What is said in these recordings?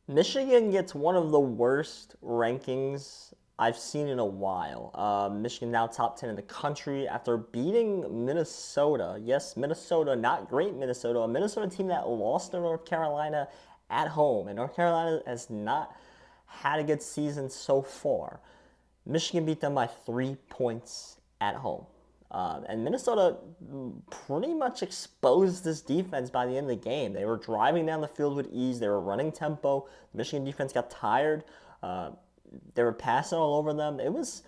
Michigan gets one of the worst rankings I've seen in a while. Michigan now top 10 in the country after beating Minnesota. Yes, Minnesota, not great Minnesota, a Minnesota team that lost to North Carolina at home. And North Carolina has not had a good season so far. Michigan beat them by 3 points at home. And Minnesota pretty much exposed this defense by the end of the game. They were driving down the field with ease. They were running tempo. The Michigan defense got tired. Uh, they were passing all over them. It was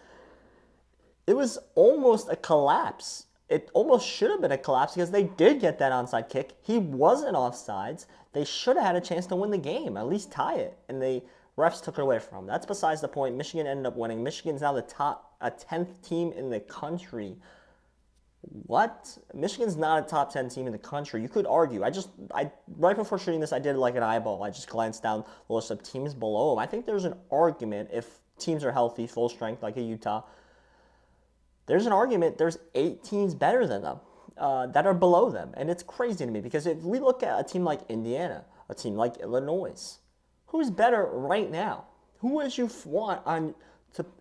almost a collapse. It almost should have been a collapse because they did get that onside kick. He wasn't offsides. They should have had a chance to win the game, at least tie it, and the refs took it away from them. That's besides the point. Michigan ended up winning. Michigan's now a 10th team in the country. What? Michigan's not a top 10 team in the country. You could argue. I right before shooting this, I did like an eyeball. I just glanced down the list of teams below them. I think there's an argument if teams are healthy, full strength, like a Utah. There's an argument. There's 8 teams better than them that are below them, and it's crazy to me because if we look at a team like Indiana, a team like Illinois, who's better right now? Who would you want on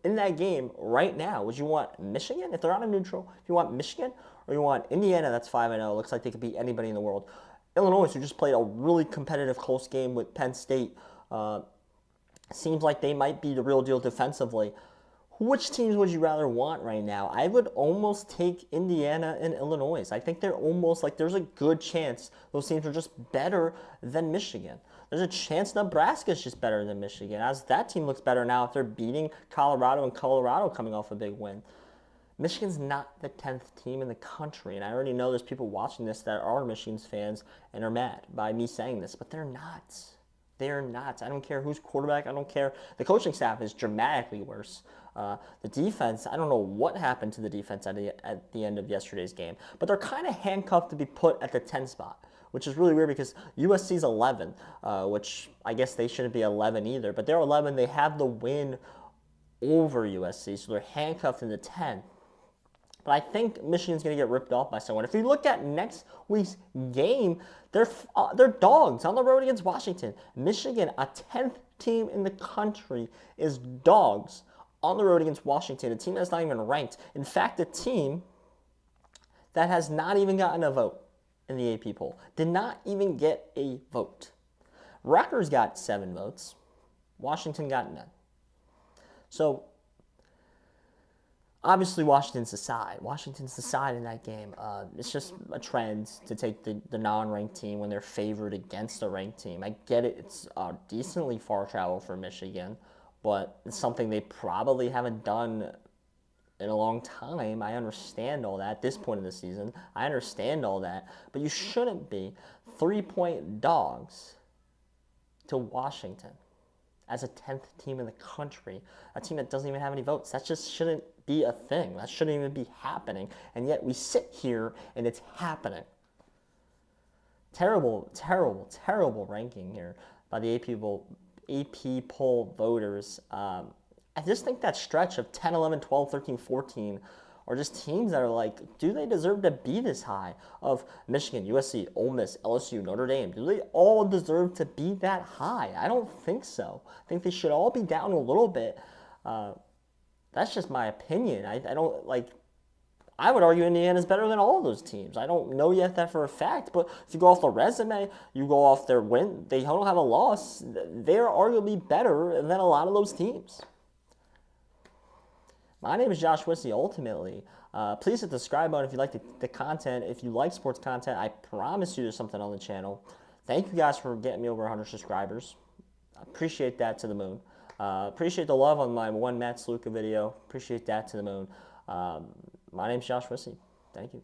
in that game right now? Would you want Michigan if they're on a neutral? If you want Michigan, or you want Indiana that's 5-0, looks like they could beat anybody in the world. Illinois, who just played a really competitive, close game with Penn State, seems like they might be the real deal defensively. Which teams would you rather want right now? I would almost take Indiana and Illinois. I think they're almost like there's a good chance those teams are just better than Michigan. There's a chance Nebraska's just better than Michigan, as that team looks better now after beating Colorado and Colorado coming off a big win. Michigan's not the 10th team in the country, and I already know there's people watching this that are Michigan's fans and are mad by me saying this, but they're not. They're not. I don't care who's quarterback. I don't care. The coaching staff is dramatically worse. The defense, I don't know what happened to the defense at the end of yesterday's game, but they're kind of handcuffed to be put at the 10 spot, which is really weird because USC's 11, which I guess they shouldn't be 11 either, but they're 11. They have the win over USC, so they're handcuffed in the 10. But I think Michigan's going to get ripped off by someone. If you look at next week's game, they're dogs on the road against Washington. Michigan, a 10th team in the country, is dogs on the road against Washington, a team that's not even ranked. In fact, a team that has not even gotten a vote in the AP poll. Did not even get a vote. Rutgers got 7 votes. Washington got none. So obviously, Washington's the side. Washington's the side in that game. It's just a trend to take the non-ranked team when they're favored against a ranked team. I get it. It's decently far travel for Michigan, but it's something they probably haven't done in a long time. I understand all that at this point in the season. I understand all that. But you shouldn't be 3-point dogs to Washington as a 10th team in the country, a team that doesn't even have any votes. That just shouldn't be a thing. That shouldn't even be happening. And yet we sit here and it's happening. Terrible, terrible, terrible ranking here by the AP poll voters. I just think that stretch of 10, 11, 12, 13, 14 are just teams that are like, do they deserve to be this high? Of Michigan, USC, Ole Miss, LSU, Notre Dame, do they all deserve to be that high? I don't think so. I think they should all be down a little bit. That's just my opinion. I don't like. I would argue Indiana's better than all of those teams. I don't know yet that for a fact, but if you go off the resume, you go off their win, they don't have a loss. They're arguably better than a lot of those teams. My name is Josh Wissey, ultimately. Please hit the subscribe button if you like the content. If you like sports content, I promise you there's something on the channel. Thank you guys for getting me over 100 subscribers. I appreciate that to the moon. Appreciate the love on my one Matt Sluka video. Appreciate that to the moon. My name's Josh Wissey. Thank you.